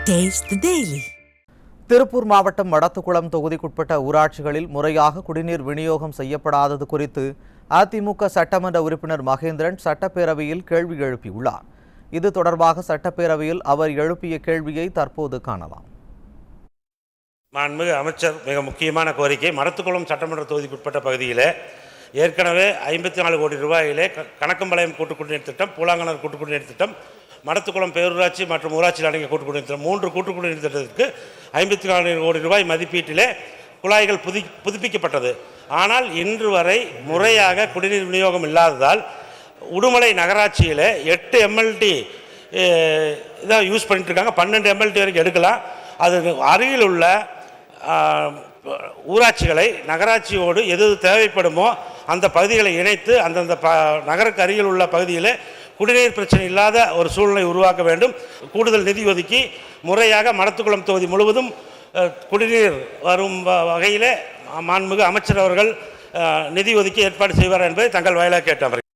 Taste the Daily. Tiruppur மாவட்டம் மடத்துக்குளம் தொகுதிக்குட்பட்ட ஊராட்சிகளில் முறையாக குடிநீர் விநியோகம் செய்யப்படாதது குறித்து அதிமுக சட்டமன்ற உறுப்பினர் மகேந்திரன் சட்டப்பேரவையில் கேள்வி எழுப்பியுள்ளார். இது தொடர்பாக சட்டப்பேரவையில் அவர் எழுப்பிய கேள்வியை தற்போது காணலாம். மாண்புமிகு அமைச்சர், மிக முக்கியமான கோரிக்கை. மடத்துக்குளம் சட்டமன்ற தொகுதிக்குட்பட்ட பகுதியில் ஏற்கனவே 54 கோடி ரூபாயிலே கணக்கம்பாளையம் கூட்டுக்குடிநீர் திட்டம், பூலாங்கனர் கூட்டுக்குடிநீர் திட்டம், மடத்துக்குளம் பேரூராட்சி மற்றும் ஊராட்சியில் அடங்கிய கூட்டுக்குடிநீர் திட்டம் 3 கூட்டுக்குடிநீர் திட்டத்திற்கு 54 கோடி ரூபாய் மதிப்பீட்டிலே குழாய்கள் புதுப்பிக்கப்பட்டது. ஆனால் இன்று வரை முறையாக குடிநீர் விநியோகம் இல்லாததால் உடுமலை நகராட்சியில் 8 எம்எல்டி இதாக யூஸ் பண்ணிட்டு இருக்காங்க. 12 எம்எல்டி வரைக்கும் எடுக்கலாம். அது அருகில் உள்ள ஊராட்சிகளை நகராட்சியோடு எது தேவைப்படுமோ அந்த பகுதிகளை இணைத்து அந்தந்த நகருக்கு அருகில் உள்ள பகுதியில் குடிநீர் பிரச்சனை இல்லாத ஒரு சூழ்நிலை உருவாக்க வேண்டும். கூடுதல் நிதி ஒதுக்கி முறையாக மடத்துக்குளம் தொகுதி முழுவதும் குடிநீர் வரும் வகையில் மாண்புமிகு அமைச்சர் அவர்கள் நிதி ஒதுக்கி ஏற்பாடு செய்வார் என்பதை தங்கள் வாயிலாக கேட்டவர்.